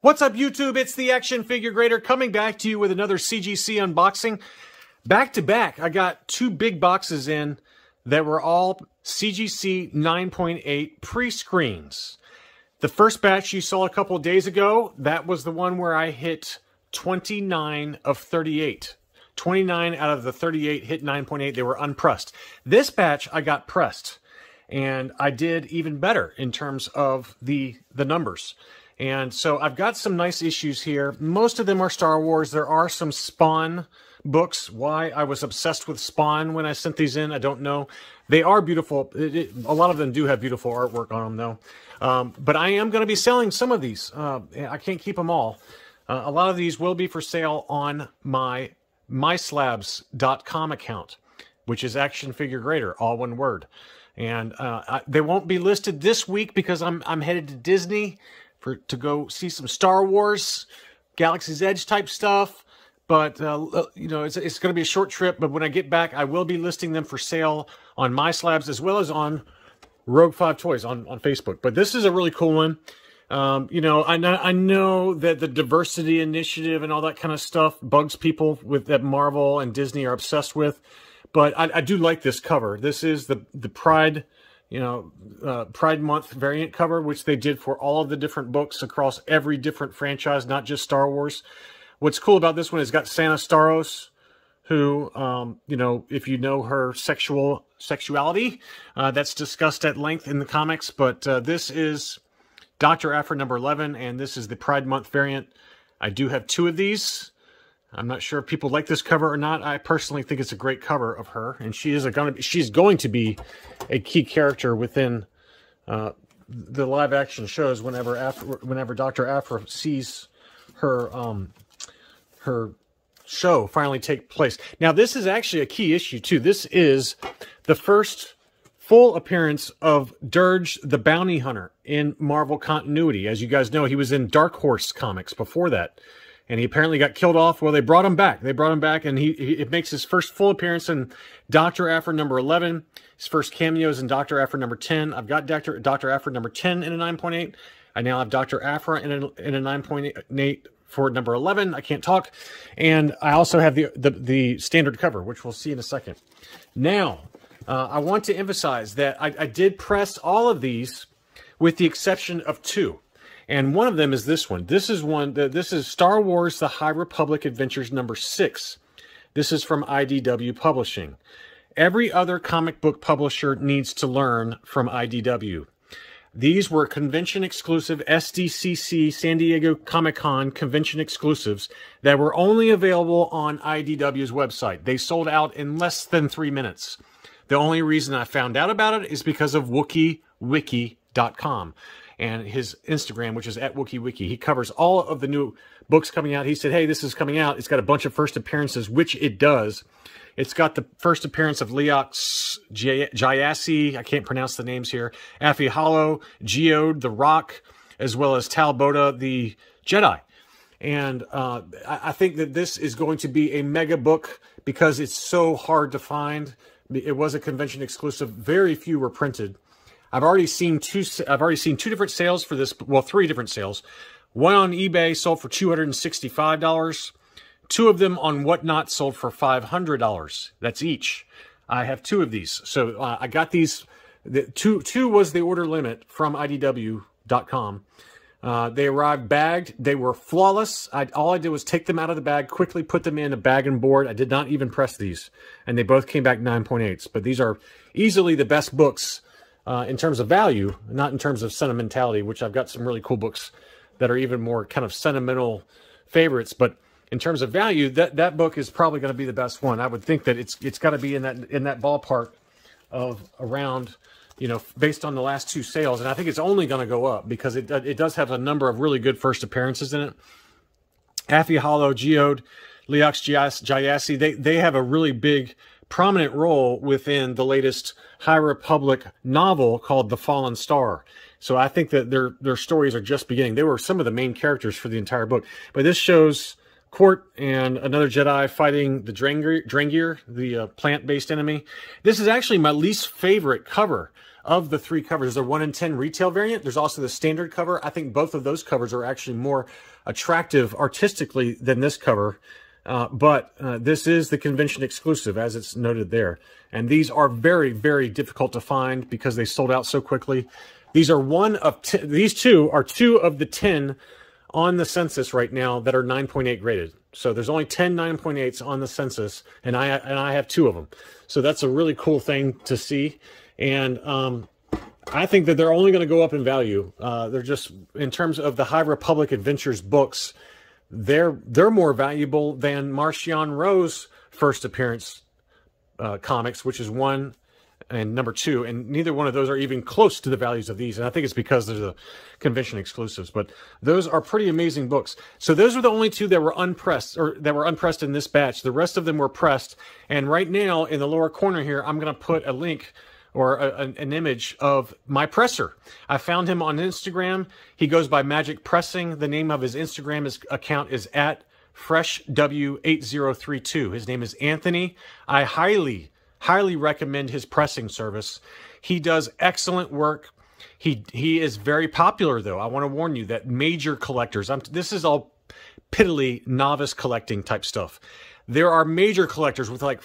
What's up, YouTube? It's the Action Figure Grader coming back to you with another CGC unboxing. Back to back, I got two big boxes in that were all CGC 9.8 pre-screens. The first batch you saw a couple of days ago, that was the one where I hit 29 of 38. 29 out of the 38 hit 9.8. They were unpressed. This batch I got pressed, and I did even better in terms of the numbers. And so I've got some nice issues here. Most of them are Star Wars. There are some Spawn books. Why I was obsessed with Spawn when I sent these in, I don't know. They are beautiful. A lot of them do have beautiful artwork on them, though. But I am going to be selling some of these. I can't keep them all. A lot of these will be for sale on my myslabs.com account, which is Action Figure Grader, all one word. And they won't be listed this week because I'm headed to Disney to go see some Star Wars, Galaxy's Edge type stuff. But, you know, it's going to be a short trip. But when I get back, I will be listing them for sale on MySlabs as well as on Rogue 5 Toys on Facebook. But this is a really cool one. You know, I know that the diversity initiative and all that kind of stuff bugs people that Marvel and Disney are obsessed with. But I do like this cover. This is the Pride, you know, Pride Month variant cover, which they did for all of the different books across every different franchise, not just Star Wars. What's cool about this one is it's got Santa Staros, who, you know, if you know her sexuality, that's discussed at length in the comics. But this is Dr. Aphra number 11, and this is the Pride Month variant. I do have two of these. I'm not sure if people like this cover or not. I personally think it's a great cover of her, and she's going to be a key character within the live action shows whenever Dr. Aphra sees her her show finally take place. Now, this is actually a key issue too. This is the first full appearance of Durge the Bounty Hunter in Marvel continuity. As you guys know, he was in Dark Horse Comics before that, and he apparently got killed off. Well, they brought him back. And it makes his first full appearance in Dr. Aphra number 11. His first cameos in Dr. Aphra number 10. I've got Dr. Aphra number 10 in a 9.8. I now have Dr. Aphra in a 9.8 for number 11. I can't talk. And I also have the standard cover, which we'll see in a second. Now, I want to emphasize that I did press all of these with the exception of two. And one of them is this one. This is Star Wars The High Republic Adventures number 6. This is from IDW Publishing. Every other comic book publisher needs to learn from IDW. These were convention exclusive SDCC San Diego Comic-Con convention exclusives that were only available on IDW's website. They sold out in less than 3 minutes. The only reason I found out about it is because of WookieWiki.com and his Instagram, which is @WookieWiki. He covers all of the new books coming out. He said, hey, this is coming out. It's got a bunch of first appearances, which it does. It's got the first appearance of Leox Jayassi, I can't pronounce the names here, Aphra Hollow, Geode, the Rock, as well as Talboda, the Jedi. And I think that this is going to be a mega book because it's so hard to find. It was a convention exclusive. Very few were printed. I've already seen two different sales for this. Well, 3 different sales. One on eBay sold for $265. 2 of them on Whatnot sold for $500. That's each. I have 2 of these. So I got these. Two was the order limit from IDW.com. They arrived bagged. They were flawless. All I did was take them out of the bag, quickly put them in a bag and board. I did not even press these. And they both came back 9.8s. But these are easily the best books in terms of value, not in terms of sentimentality, which I've got some really cool books that are even more kind of sentimental favorites. But in terms of value, that book is probably going to be the best one. I would think that it's got to be in that ballpark of around, you know, based on the last 2 sales. And I think it's only going to go up because it does have a number of really good first appearances in it. Aphra Hollow, Geode, Leox Jayassi, they have a really big, prominent role within the latest High Republic novel called The Fallen Star. So I think that their stories are just beginning. They were some of the main characters for the entire book. But this shows Court and another Jedi fighting the Drengir, the plant-based enemy. This is actually my least favorite cover of the 3 covers. There's a 1 in 10 retail variant. There's also the standard cover. I think both of those covers are actually more attractive artistically than this cover. But this is the convention exclusive, as it's noted there. And these are very, very difficult to find because they sold out so quickly. These are these two are 2 of the 10 on the census right now that are 9.8 graded. So there's only 10 9.8s on the census, and I have 2 of them. So that's a really cool thing to see. And I think that they're only going to go up in value. They're just, in terms of the High Republic Adventures books, they're more valuable than Marcion Rowe's first appearance comics, which is 1 and number 2, and neither one of those are even close to the values of these. And I think it's because they're the convention exclusives, but those are pretty amazing books. So those are the only 2 that were unpressed, or that were unpressed in this batch. The rest of them were pressed. And right now in the lower corner here, I'm going to put a link or an image of my presser. I found him on Instagram. He goes by Magic Pressing. The name of his Instagram account is at FreshW8032. His name is Anthony. I highly recommend his pressing service. He does excellent work. He is very popular, though. I want to warn you that major collectors, this is all piddly novice collecting type stuff. There are major collectors with like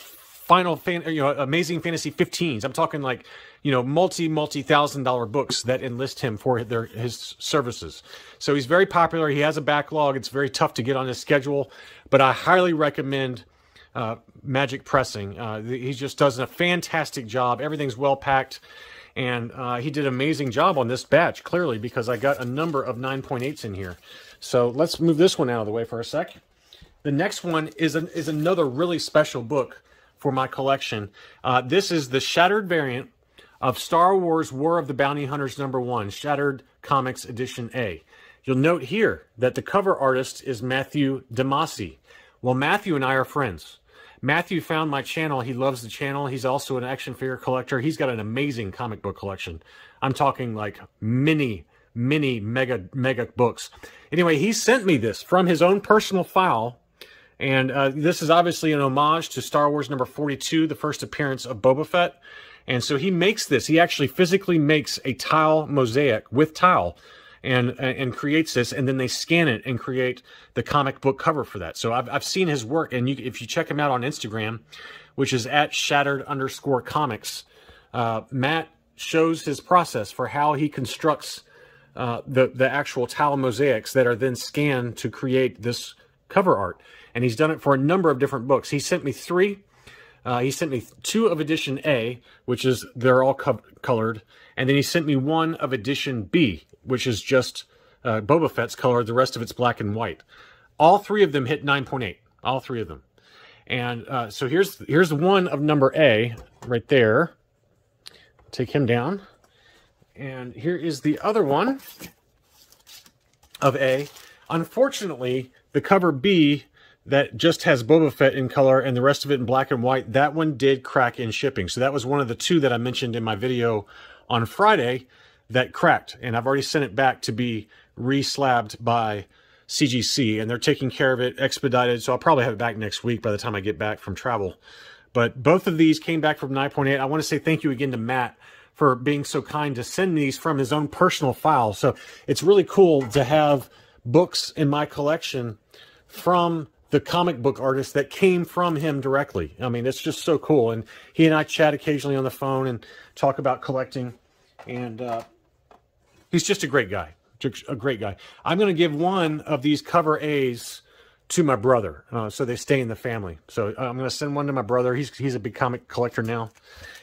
Amazing Fantasy 15s. I'm talking like, multi-$1,000 books that enlist him for his services. So he's very popular. He has a backlog. It's very tough to get on his schedule, but I highly recommend Magic Pressing. He just does a fantastic job. Everything's well packed, and he did an amazing job on this batch, clearly, because I got a number of 9.8s in here. So let's move this one out of the way for a sec. The next one is another really special book for my collection. This is the Shattered variant of Star Wars War of the Bounty Hunters #1, Shattered Comics Edition A. You'll note here that the cover artist is Matthew DeMasi. Well, Matthew and I are friends. Matthew found my channel. He loves the channel. He's also an action figure collector. He's got an amazing comic book collection. I'm talking like many mega books. Anyway, he sent me this from his own personal file. And this is obviously an homage to Star Wars #42, the first appearance of Boba Fett. And so he makes this. He actually physically makes a tile mosaic with tile and creates this. And then they scan it and create the comic book cover for that. So I've seen his work. And if you check him out on Instagram, which is at @shattered_comics, Matt shows his process for how he constructs the actual tile mosaics that are then scanned to create this cover art. And he's done it for a number of different books. He sent me 3. He sent me 2 of edition A, which is, they're all colored. And then he sent me 1 of edition B, which is just Boba Fett's colored. The rest of it's black and white. All 3 of them hit 9.8. All 3 of them. And so here's one of number A right there. Take him down. And here is the other one of A. Unfortunately, the cover B that just has Boba Fett in color and the rest of it in black and white, that one did crack in shipping. So that was one of the 2 that I mentioned in my video on Friday that cracked. And I've already sent it back to be re-slabbed by CGC. And they're taking care of it, expedited. So I'll probably have it back next week by the time I get back from travel. But both of these came back from 9.8. I want to say thank you again to Matt for being so kind to send these from his own personal file. So it's really cool to have books in my collection from the comic book artist that came from him directly. I mean, it's just so cool. And he and I chat occasionally on the phone and talk about collecting. And he's just a great guy. Just a great guy. I'm going to give 1 of these cover A's to my brother, so they stay in the family. So I'm going to send 1 to my brother. He's a big comic collector now.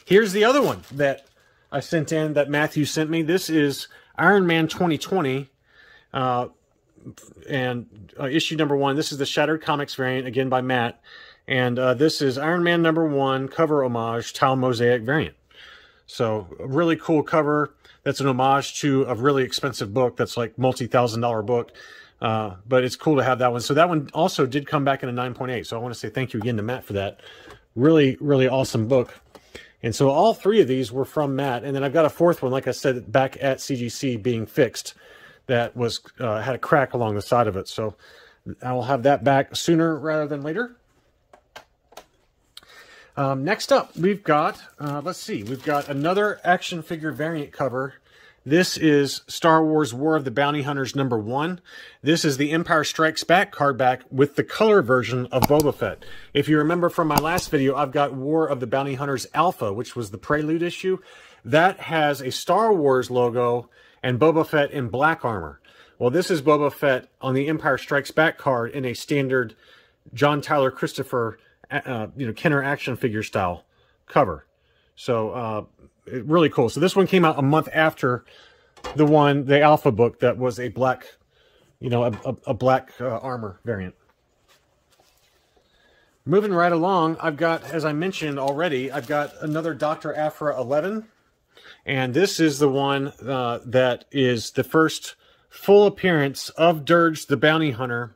Here's the other one that I sent in that Matthew sent me. This is Iron Man 2020. And issue #1. This is the Shattered Comics variant, again by Matt. And this is Iron Man #1 cover homage tile mosaic variant. So a really cool cover. That's an homage to a really expensive book that's like multi-$1,000 book. But it's cool to have that one. So that one also did come back in a 9.8. So I want to say thank you again to Matt for that. Really, really awesome book. And so all 3 of these were from Matt. And then I've got a 4th one, like I said, back at CGC being fixed. That was had a crack along the side of it. So I will have that back sooner rather than later. Next up, we've got, let's see, we've got another action figure variant cover. This is Star Wars War of the Bounty Hunters #1. This is the Empire Strikes Back card back with the color version of Boba Fett. If you remember from my last video, I've got War of the Bounty Hunters Alpha, which was the Prelude issue. That has a Star Wars logo and Boba Fett in black armor. Well, this is Boba Fett on the Empire Strikes Back card in a standard John Tyler Christopher Kenner action figure style cover. So really cool. So this one came out a month after the Alpha book that was a black, a black armor variant. Moving right along, I've got, as I mentioned already, I've got another Dr. Aphra 11, and this is the one that is the first full appearance of Durge the Bounty Hunter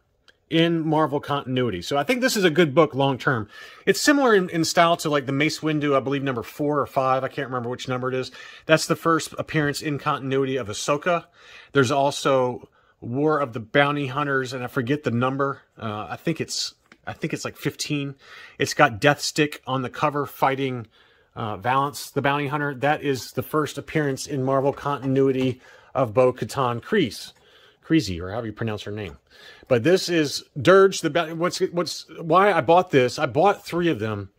in Marvel continuity. So I think this is a good book long term. It's similar in style to like the Mace Windu, I believe number 4 or 5. I can't remember which number it is. That's the first appearance in continuity of Ahsoka. There's also War of the Bounty Hunters, and I forget the number. I think it's like 15. It's got Deathstick on the cover fighting Valance the Bounty Hunter. That is the first appearance in Marvel continuity of Bo-Katan Kryze, or however you pronounce her name. But this is Durge. Why I bought this? I bought 3 of them,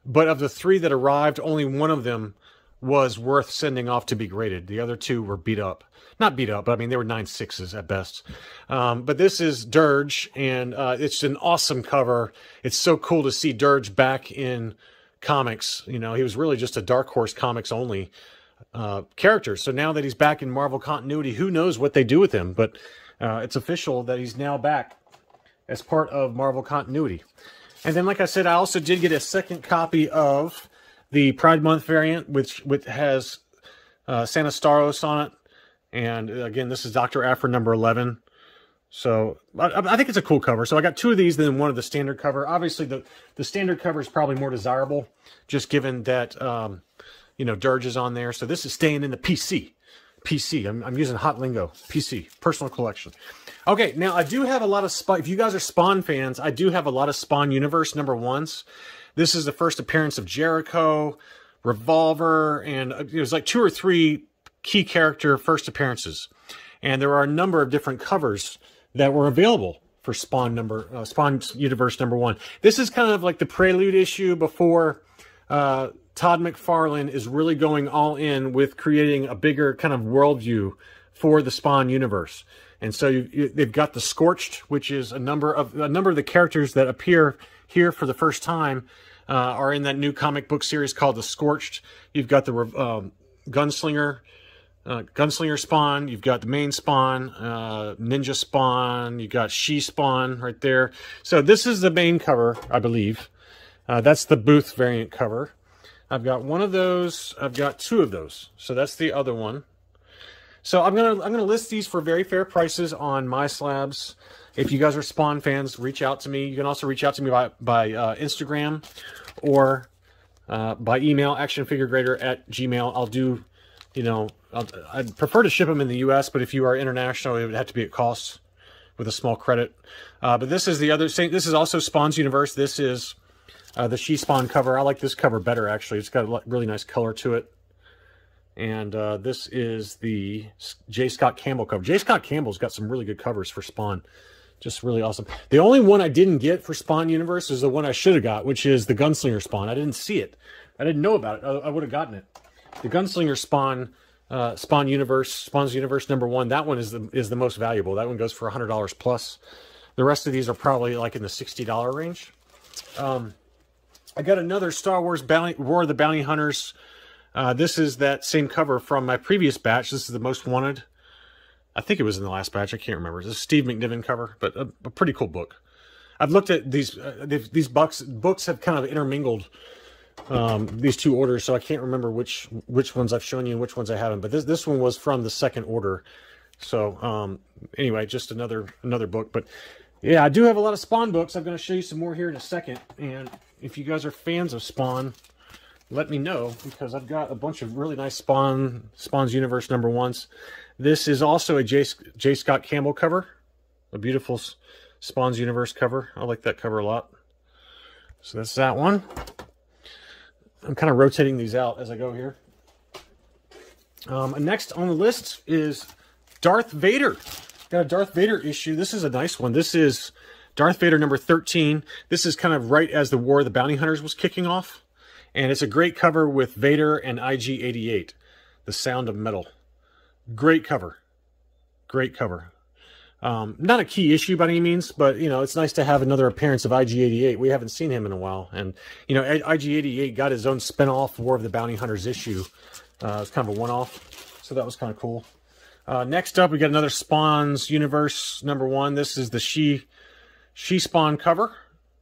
but of the 3 that arrived, only one of them was worth sending off to be graded. The other 2 were beat up. Not beat up, but I mean they were 9.6s at best. But this is Durge, and it's an awesome cover. It's so cool to see Durge back in comics. He was really just a Dark Horse Comics only character. So now that he's back in Marvel continuity, who knows what they do with him? But it's official that he's now back as part of Marvel continuity. And then, like I said, I also did get a second copy of the Pride Month variant, which has Santa Staros on it. And again, this is Dr. Aphra #11. So I think it's a cool cover. So I got 2 of these, then one of the standard cover. Obviously, the standard cover is probably more desirable, just given that Durge is on there. So this is staying in the PC. I'm using hot lingo. PC, personal collection. Okay, now I do have a lot of Spawn. If you guys are Spawn fans, I do have a lot of Spawn Universe #1s. This is the first appearance of Jericho, Revolver, and it was like 2 or 3 key character first appearances. And there are a number of different covers that were available for Spawn Universe #1. This is kind of like the prelude issue before Todd McFarlane is really going all in with creating a bigger kind of worldview for the Spawn universe. And so they've got the Scorched, which is a number of the characters that appear here for the first time are in that new comic book series called the Scorched. You've got the Gunslinger Spawn, you've got the main Spawn, Ninja Spawn, you've got She Spawn right there. So this is the main cover, I believe. That's the Booth variant cover. I've got 1 of those. I've got 2 of those. So that's the other one. So I'm gonna list these for very fair prices on my slabs. If you guys are Spawn fans, reach out to me. You can also reach out to me by Instagram or by email, actionfiguregrader@gmail.com. I'll do, I'd prefer to ship them in the U.S., but if you are international, it would have to be at cost with a small credit. But this is the other. This is also Spawn's Universe. This is the She Spawn cover. I like this cover better, actually. It's got a really nice color to it. And this is the J. Scott Campbell cover. J. Scott Campbell's got some really good covers for Spawn. Just really awesome. The only one I didn't get for Spawn Universe is the one I should have got, which is the Gunslinger Spawn. I didn't see it. I didn't know about it. I would have gotten it. The Gunslinger Spawn, Spawn's Universe #1. That one is the most valuable. That one goes for $100 plus. The rest of these are probably like in the $60 range. I got another Star Wars War of the Bounty Hunters. This is that same cover from my previous batch. This is the Most Wanted. I think it was in the last batch. I can't remember. It's a Steve McNiven cover, but a pretty cool book. I've looked at these books have kind of intermingled these 2 orders, so I can't remember which ones I've shown you and which ones I haven't. But this one was from the second order. So anyway, just another book. But yeah, I do have a lot of Spawn books. I'm going to show you some more here in a second. And if you guys are fans of Spawn, let me know, because I've got a bunch of really nice Spawn's Universe #1s. This is also a J. Scott Campbell cover, a beautiful Spawn's Universe cover. I like that cover a lot. So that's that one. I'm kind of rotating these out as I go here. Next on the list is Darth Vader. Got a Darth Vader issue. This is a nice one. This is Darth Vader number 13. This is kind of right as the War of the Bounty Hunters was kicking off. And it's a great cover with Vader and IG-88. The Sound of Metal. Great cover. Great cover. Not a key issue by any means, but, you know, it's nice to have another appearance of IG-88. We haven't seen him in a while. And, you know, IG-88 got his own spin-off War of the Bounty Hunters issue. It's kind of a one-off, so that was kind of cool. Next up, we got another Spawn's Universe number 1. This is the She Spawn cover.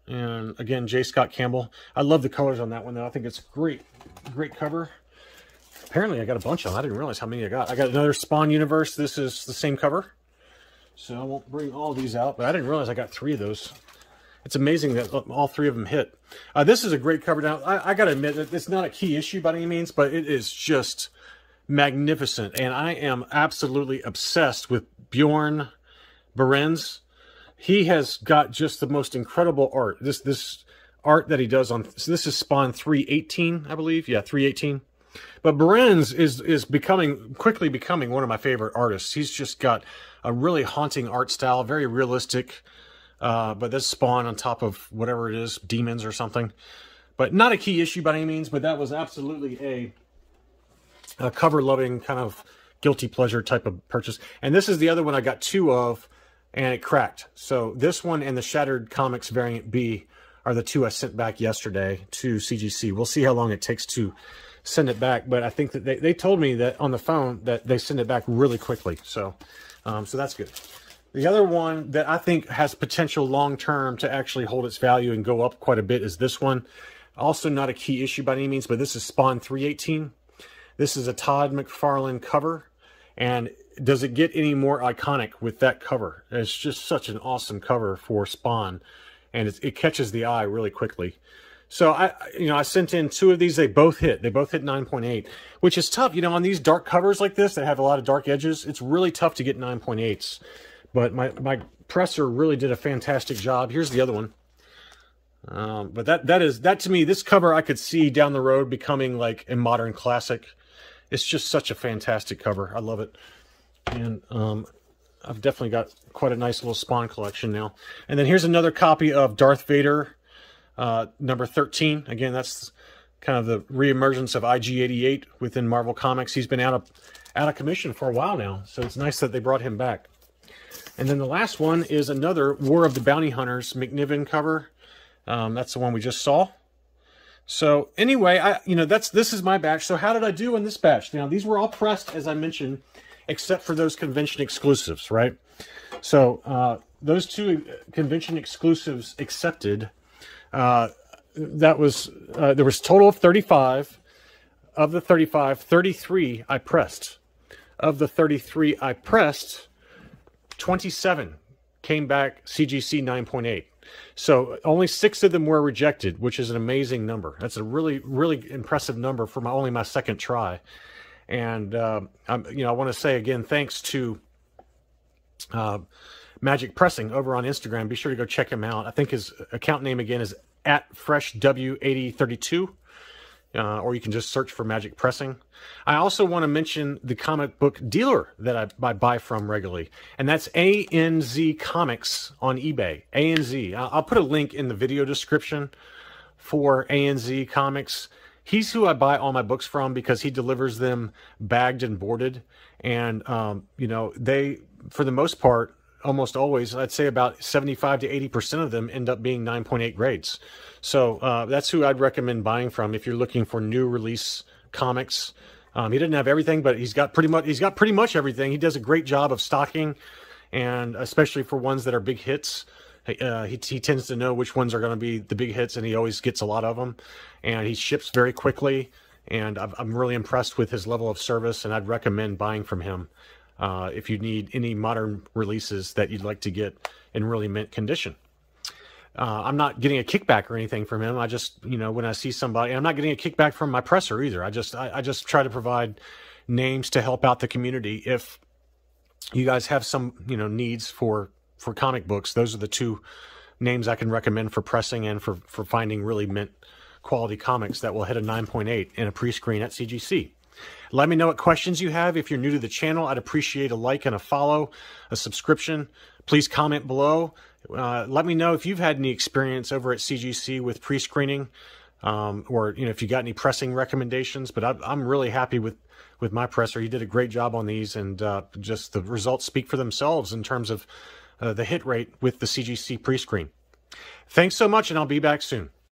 And, again, J. Scott Campbell. I love the colors on that one, though. I think it's great. Great cover. Apparently, I got a bunch of them. I didn't realize how many I got. I got another Spawn Universe. This is the same cover. So I won't bring all these out, but I didn't realize I got 3 of those. It's amazing that all 3 of them hit. This is a great cover. Now, I got to admit that it's not a key issue by any means, but it is just magnificent. And I am absolutely obsessed with Bjorn Berens. He has got just the most incredible art. This art that he does on... So this is Spawn 318, I believe. Yeah, 318. But Berens is quickly becoming one of my favorite artists. He's just got a really haunting art style, very realistic. But this Spawn on top of whatever it is, demons or something. But not a key issue by any means, but that was absolutely a cover-loving kind of guilty pleasure type of purchase. And this is the other one I got 2 of, and it cracked. So this one and the Shattered Comics Variant B are the 2 I sent back yesterday to CGC. We'll see how long it takes to send it back, but I think that they told me that on the phone that they send it back really quickly. So that's good. The other one that I think has potential long-term to actually hold its value and go up quite a bit is this one. Also not a key issue by any means, but this is Spawn 318. This is a Todd McFarlane cover. And does it get any more iconic with that cover? It's just such an awesome cover for Spawn. And it catches the eye really quickly. So I sent in 2 of these. They both hit. They both hit 9.8, which is tough. You know, on these dark covers like this that have a lot of dark edges, it's really tough to get 9.8s. But my presser really did a fantastic job. Here's the other one. But that to me, this cover I could see down the road becoming like a modern classic. It's just such a fantastic cover. I love it. And I've definitely got quite a nice little Spawn collection now. And then here's another copy of Darth Vader, number 13. Again, that's kind of the reemergence of IG-88 within Marvel Comics. He's been out of commission for a while now, so it's nice that they brought him back. And then the last one is another War of the Bounty Hunters McNiven cover. That's the one we just saw. So anyway, this is my batch. So how did I do in this batch? Now, these were all pressed, as I mentioned, except for those convention exclusives, right? So those 2 convention exclusives accepted. There was a total of 35. Of the 35, 33 I pressed. Of the 33 I pressed, 27 came back CGC 9.8. So only 6 of them were rejected, which is an amazing number. That's a really, really impressive number for only my second try. And I want to say again, thanks to Magic Pressing over on Instagram. Be sure to go check him out. I think his account name again is @FreshW8032. Or you can just search for Magic Pressing. I also want to mention the comic book dealer that I buy from regularly, and that's ANZ Comics on eBay. ANZ. I'll put a link in the video description for ANZ Comics. He's who I buy all my books from because he delivers them bagged and boarded. And, they, for the most part, almost always, I'd say about 75 to 80% of them end up being 9.8 grades. So that's who I'd recommend buying from if you're looking for new release comics. He doesn't have everything, but he's got pretty much everything. He does a great job of stocking, and especially for ones that are big hits. He tends to know which ones are going to be the big hits, and he always gets a lot of them. And he ships very quickly, and I'm really impressed with his level of service, and I'd recommend buying from him if you need any modern releases that you'd like to get in really mint condition. I'm not getting a kickback or anything from him. I just, when I see somebody, and I'm not getting a kickback from my presser either. I just try to provide names to help out the community. If you guys have some, needs for comic books, those are the 2 names I can recommend for pressing and for finding really mint quality comics that will hit a 9.8 in a pre-screen at CGC. Let me know what questions you have. If you're new to the channel, I'd appreciate a like and a follow, a subscription. Please comment below. Let me know if you've had any experience over at CGC with pre-screening, or if you got any pressing recommendations. But I'm really happy with my presser. He did a great job on these, and just the results speak for themselves in terms of the hit rate with the CGC pre-screen. Thanks so much, and I'll be back soon.